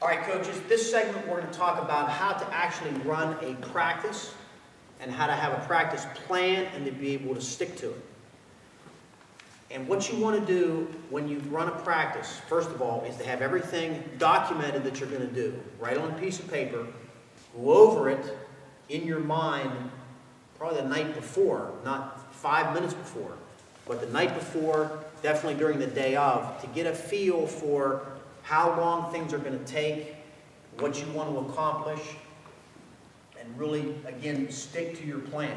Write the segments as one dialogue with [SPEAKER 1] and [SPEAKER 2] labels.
[SPEAKER 1] All right, coaches, this segment we're going to talk about how to actually run a practice and how to have a practice plan and to be able to stick to it. And what you want to do when you run a practice, first of all, is to have everything documented that you're going to do. Write on a piece of paper, go over it in your mind probably the night before, not 5 minutes before, but the night before, definitely during the day of, to get a feel for how long things are going to take, what you want to accomplish, and really, again, stick to your plan.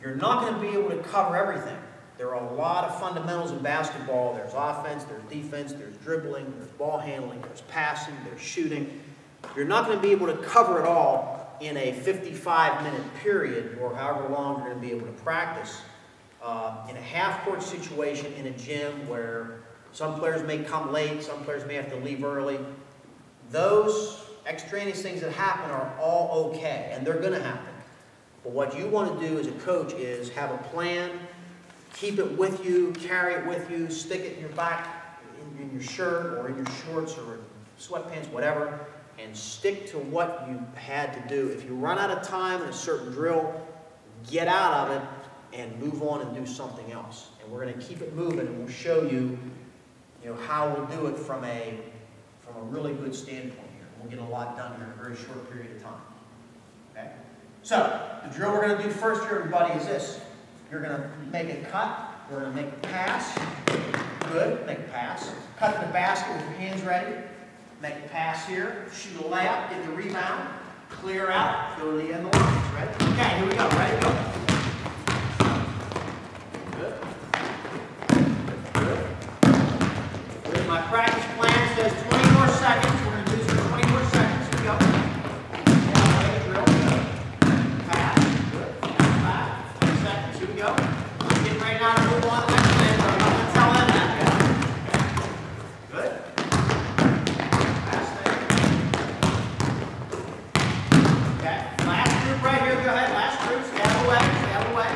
[SPEAKER 1] You're not going to be able to cover everything. There are a lot of fundamentals in basketball. There's offense, there's defense, there's dribbling, there's ball handling, there's passing, there's shooting. You're not going to be able to cover it all in a 55-minute period or however long you're going to be able to practice. In a half-court situation in a gym where some players may come late, some players may have to leave early, those extraneous things that happen are all okay, and they're going to happen. But what you want to do as a coach is have a plan, keep it with you, carry it with you, stick it in your back, in your shirt or in your shorts or in sweatpants, whatever, and stick to what you had to do. If you run out of time in a certain drill, get out of it and move on and do something else. And we're going to keep it moving, and we'll show you, how we'll do it from a really good standpoint here. We'll get a lot done here in a very short period of time. Okay? So, the drill we're going to do first here, everybody, is this. You're going to make a cut. We're going to make a pass. Good. Make a pass. Cut to the basket with your hands ready. Make a pass here. Shoot a layup. Get the rebound. Clear out. Go to the end of the line. Ready? Okay, here we go. Ready? Go. Good. Good. Good. My practice plan says 20 more seconds. We're going to do this for 20 more seconds. Here we go. Here we go. Getting ready now to move on to the next thing, but I'm not going to tell them that yet. Good. Last thing. Okay. Last group right here. Go ahead. Last group. Stay out of the way. Stay out of the way.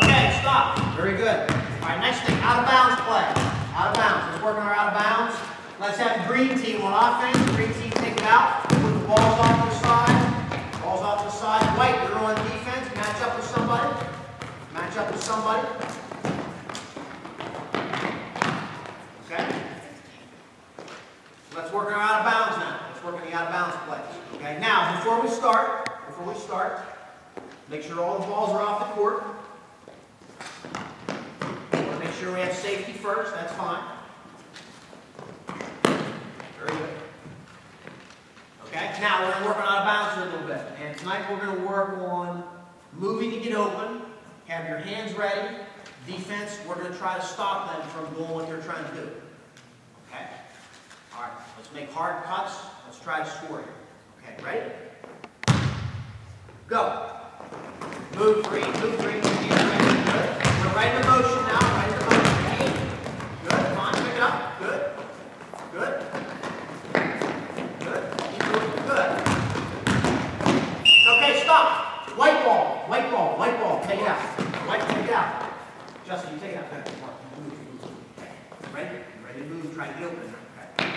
[SPEAKER 1] Okay. Stop. Very good. All right. Next thing. Out of bounds play. Out of bounds. Let's work on our out of bounds. Let's have the green team on offense. The green team take it out. Put the balls off to the side. Balls off to the side. White, you're on defense. Match up with somebody. Match up with somebody. Okay? Let's work on our out of bounds now. Let's work on the out of bounds plays. Okay? Now, before we start, make sure all the balls are off the court. We want to make sure we have safety first. That's fine. Very good. Okay, now we're going to work on out of bounds for a little bit. And tonight we're going to work on moving to get open, have your hands ready. Defense, we're going to try to stop them from doing what they're trying to do. Okay? All right, let's make hard cuts. Let's try to score here. Okay, ready? Go. Move green, hands ready. Good. We're right in motion now, right in motion. Good, come on, pick it up. Good. Good. Okay, stop. White ball, white ball, white ball. Take it out. White, take it out. Justin, you take it out. Okay. Move. Okay. Ready? Ready to move. Try to get open. Okay.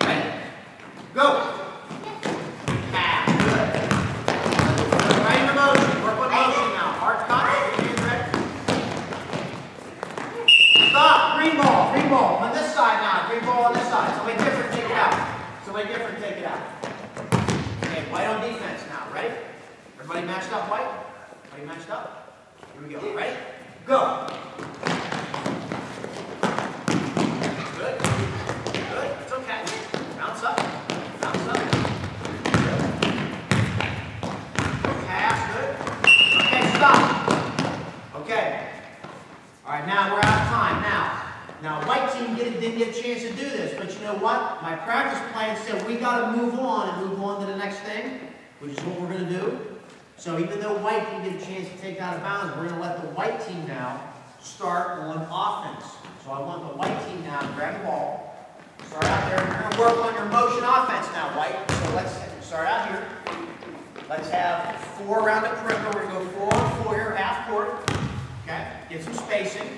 [SPEAKER 1] Ready? Go. Pass. Good. Right in the motion. Work with motion now. Hard cut. Hands ready. Stop. Green ball. Green ball. On this side now. Green ball on this side. Somebody different, take it out. Somebody different, take it out. Okay, white on defense now. Ready? Everybody matched up, white? Everybody matched up? Here we go. Ready? Go. Good. Good. It's okay. Bounce up. Bounce up. Good. Pass. Good. Okay, stop. Okay. All right, now we're out of time. Now, white team didn't get a chance to do this, but you know what? My practice plan said we got to move on to the next thing, which is what we're going to do. So even though white didn't get a chance to take out of bounds, we're going to let the white team now start on offense. So I want the white team now to grab the ball, start out there. We're going to work on your motion offense now, white. So let's start out here. Let's have 4 around the perimeter. We're going to go 4 on 4 here, half court. Okay, get some spacing.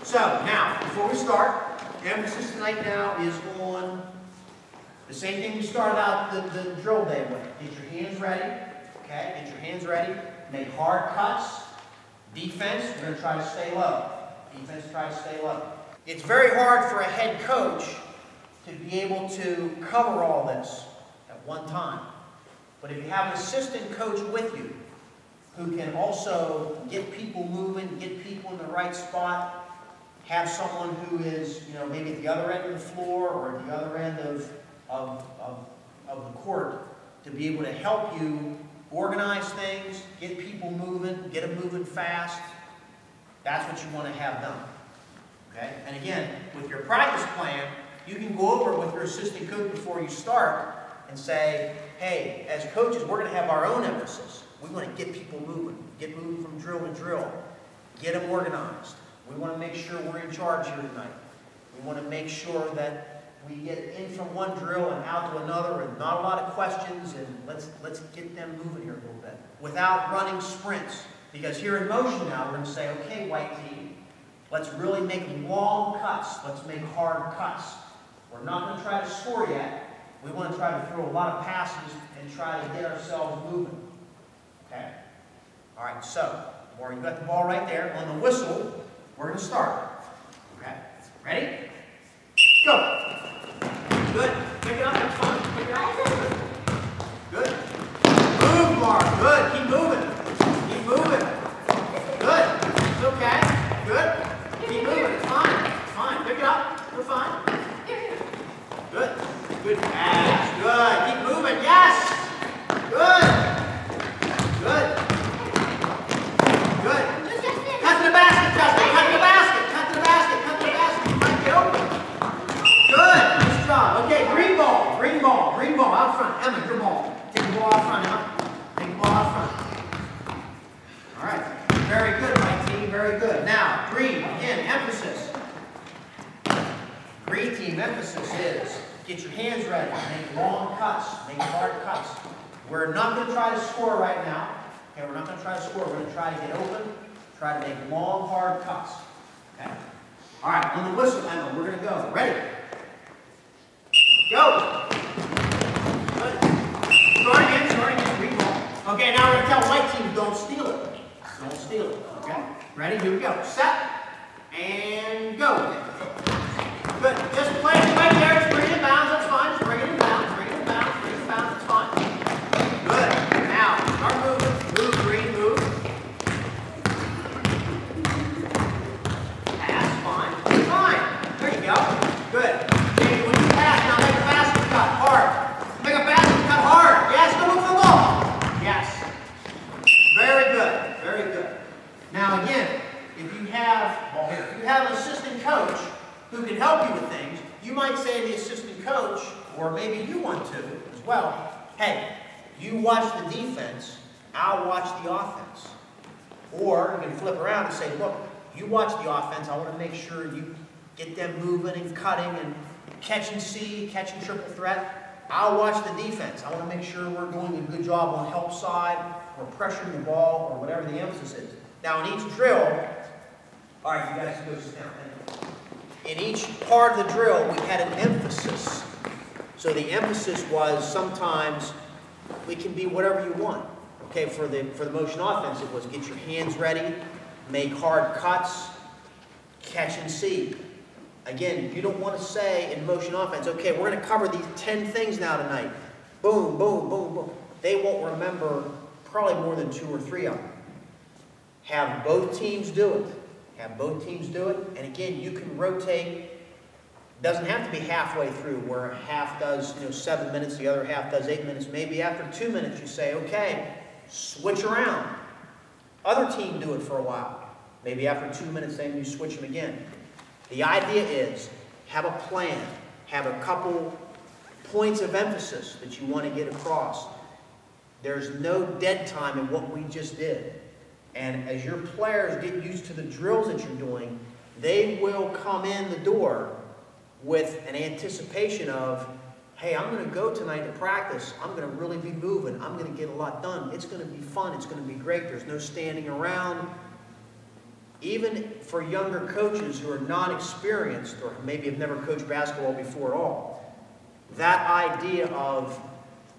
[SPEAKER 1] So now, before we start, emphasis tonight now is on the same thing we started out the drill day with. Get your hands ready, okay? Get your hands ready. Make hard cuts. Defense, we're going to try to stay low. Defense, try to stay low. It's very hard for a head coach to be able to cover all this at one time. But if you have an assistant coach with you who can also get people moving, get people in the right spot, have someone who is, maybe at the other end of the floor or at the other end of the court to be able to help you organize things, get people moving, get them moving fast. That's what you want to have done. Okay? And again, with your practice plan, you can go over it with your assistant coach before you start and say, hey, as coaches, we're going to have our own emphasis. We want to get people moving, get moving from drill to drill, get them organized. We want to make sure we're in charge here tonight. We want to make sure that we get in from one drill and out to another and not a lot of questions, and let's get them moving here a little bit without running sprints. Because here in motion now, we're going to say, okay, white team, let's really make long cuts. Let's make hard cuts. We're not going to try to score yet. We want to try to throw a lot of passes and try to get ourselves moving. Okay? All right, so, Maura, you got the ball right there. On the whistle, we're going to start. Okay? Ready? Go! Good. Pick it up. That's fine. Pick it up. Good. Move, Maura. Good. Keep moving. Keep moving. Good. It's okay. Good. Keep moving. It's fine. It's fine. Pick it up. We're fine. Good. Good pass. Good. Keep moving. Yes. Good. Good. Good. Cut to the basket, Justin. Cut to the basket. Cut to the basket. Cut to the basket. You might get open. Good. Nice job. Okay, green ball. Green ball. Green ball. Out front. Emma, your ball. Take the ball out front, Emma. Take the ball out front. All right. Very good, my team. Very good. Now, green. Again, emphasis. Green team emphasis is get your hands ready. Make long cuts. Make hard cuts. We're not going to try to score right now. Okay, we're not going to try to score. We're going to try to get open. Try to make long, hard cuts. Okay? All right, on the whistle, Emma, we're going to go. Ready? Go! Good. Starting in, green ball. Okay, now we're going to tell white team, don't steal it. Don't steal it. Okay? Ready? Here we go. Set. And go. Good. Just play it right there. Just bring it in bounds. That's fine. Just bring it in bounds. Bring it in bounds. Bring it in bounds. That's fine. Good. Now, start moving. Move, green, move. Pass. Fine. Fine. There you go. Good. Okay, when you pass, now make a basket cut hard. Make a basket cut hard. Yes, go move the ball. Yes. Very good. Very good. Now again, if you have an assistant coach who can help you with things, you might say to the assistant coach, or maybe you want to as well, hey, you watch the defense, I'll watch the offense. Or you can flip around and say, look, you watch the offense, I want to make sure you get them moving and cutting and catch and see, catching triple threat. I'll watch the defense. I want to make sure we're doing a good job on help side or pressuring the ball or whatever the emphasis is. Now in each drill, all right, you guys go sit down. In each part of the drill, we had an emphasis. So the emphasis was sometimes we can be whatever you want. Okay, for the motion offense, it was get your hands ready, make hard cuts, catch and see. Again, you don't want to say in motion offense, okay, we're going to cover these 10 things now tonight. Boom, boom, boom, boom. They won't remember probably more than 2 or 3 of them. Have both teams do it. Have both teams do it. And again, you can rotate. It doesn't have to be halfway through where half does 7 minutes, the other half does 8 minutes. Maybe after 2 minutes you say, okay, switch around. Other team do it for a while. Maybe after 2 minutes then you switch them again. The idea is have a plan. Have a couple points of emphasis that you want to get across. There's no dead time in what we just did. And as your players get used to the drills that you're doing, they will come in the door with an anticipation of, hey, I'm going to go tonight to practice. I'm going to really be moving. I'm going to get a lot done. It's going to be fun. It's going to be great. There's no standing around. even for younger coaches who are not experienced or maybe have never coached basketball before at all, that idea of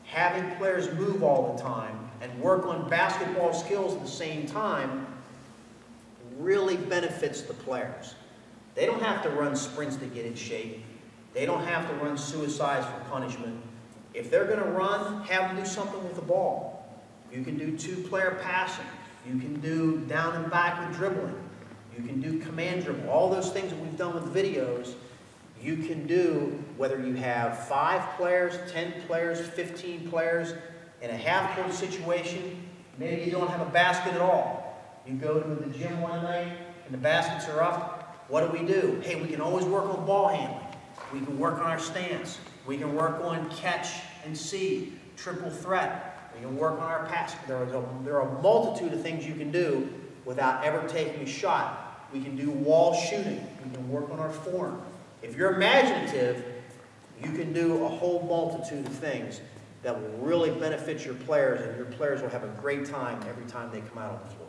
[SPEAKER 1] having players move all the time and work on basketball skills at the same time really benefits the players. They don't have to run sprints to get in shape. They don't have to run suicides for punishment. If they're going to run, have them do something with the ball. You can do two-player passing. You can do down and back with dribbling. You can do command dribble. All those things that we've done with videos, you can do whether you have 5 players, 10 players, 15 players in a half-court situation. Maybe you don't have a basket at all. You go to the gym one night and the baskets are up. What do? Hey, we can always work on ball handling. We can work on our stance. We can work on catch and see, triple threat. We can work on our pass. There are a multitude of things you can do without ever taking a shot. We can do wall shooting. We can work on our form. If you're imaginative, you can do a whole multitude of things that will really benefit your players, and your players will have a great time every time they come out on the floor.